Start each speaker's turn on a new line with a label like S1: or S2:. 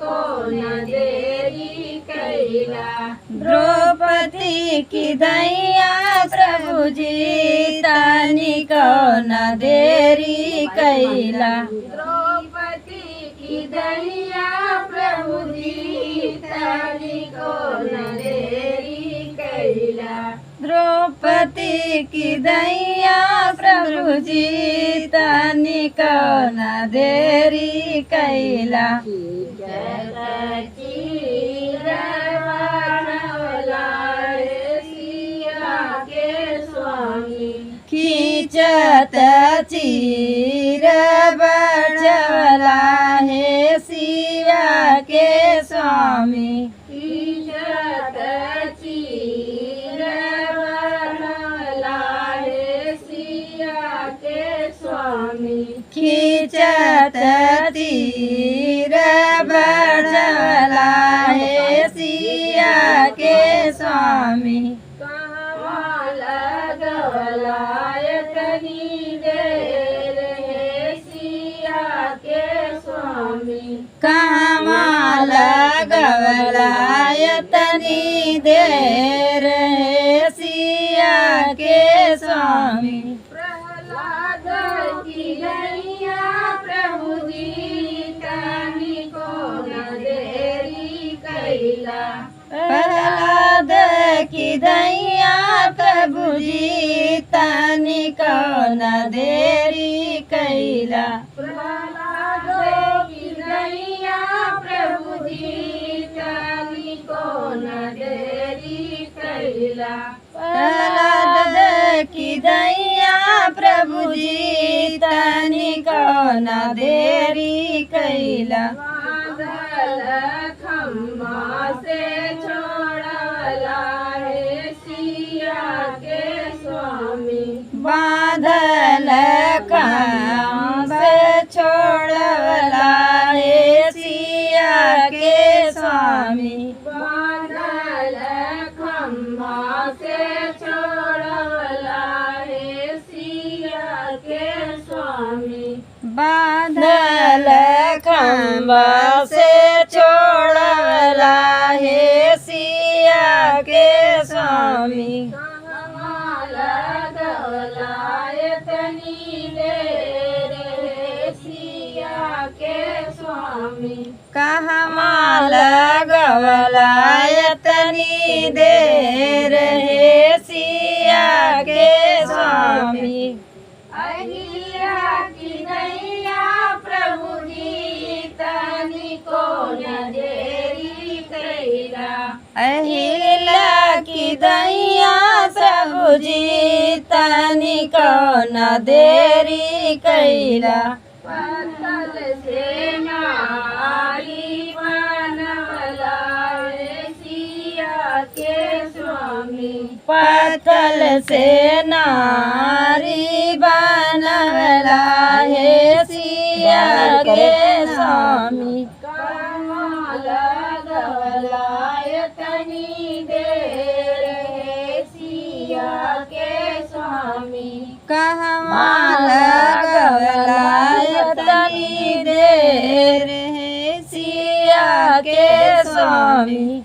S1: को न देरी कैला।
S2: द्रौपदी की दैया प्रभु जी तनिको न देरी कैला।
S1: द्रौपदी की दैया प्रभु जी तनिको न देरी कैला।
S2: द्रौपदी की दैया प्रभु जी तनिको न देरी कैला। खींचत चीर बचवला हे सिया के स्वामी।
S1: खींचत चीर बचवला हे सिया के स्वामी।
S2: खींचत तीर बचवला हे सिया के स्वामी।
S1: कहवा लगवला इतनी देर हे सिया के स्वामी।
S2: कहवा लगवला इतनी देर हे सिया के स्वामी।
S1: प्रहलाद की दैया प्रभु जी तनिको न देरी कैला।
S2: प्रहलाद की दैया प्रभु जी तनिको न देरी कैला।
S1: प्रहलाद की दैया प्रभु जी तनिको न देरी कैला।
S2: प्रहलाद की दैया प्रभु जी तनिको न देरी कैला।
S1: बादल खम्बा से छोड़वला हे सिया के स्वामी।
S2: बादल काम से छोड़वला हे सिया के स्वामी।
S1: बादल खम्बा से छोड़वला हे सिया के स्वामी।
S2: बादल खम्बा से छोड़वला हे सिया के स्वामी।
S1: कहवा लगवला इतनी देर हे सिया के स्वामी।
S2: कहवा लगवला इतनी देर हे सिया के स्वामी।
S1: अहिल्या की दैया प्रभु जी तनिको न देरी कैला।
S2: अहिल्या की दैया प्रभु जी तनिको न देरी कैला।
S1: पत्थर से नारी बनवला हे सिया के स्वामी।
S2: पत्थर से नारी बनवला हे सिया के स्वामी।
S1: कहवा लगवला इतनी देर हे सिया के स्वामी।
S2: कहवा लगवला इतनी देर हे सिया के स्वामी।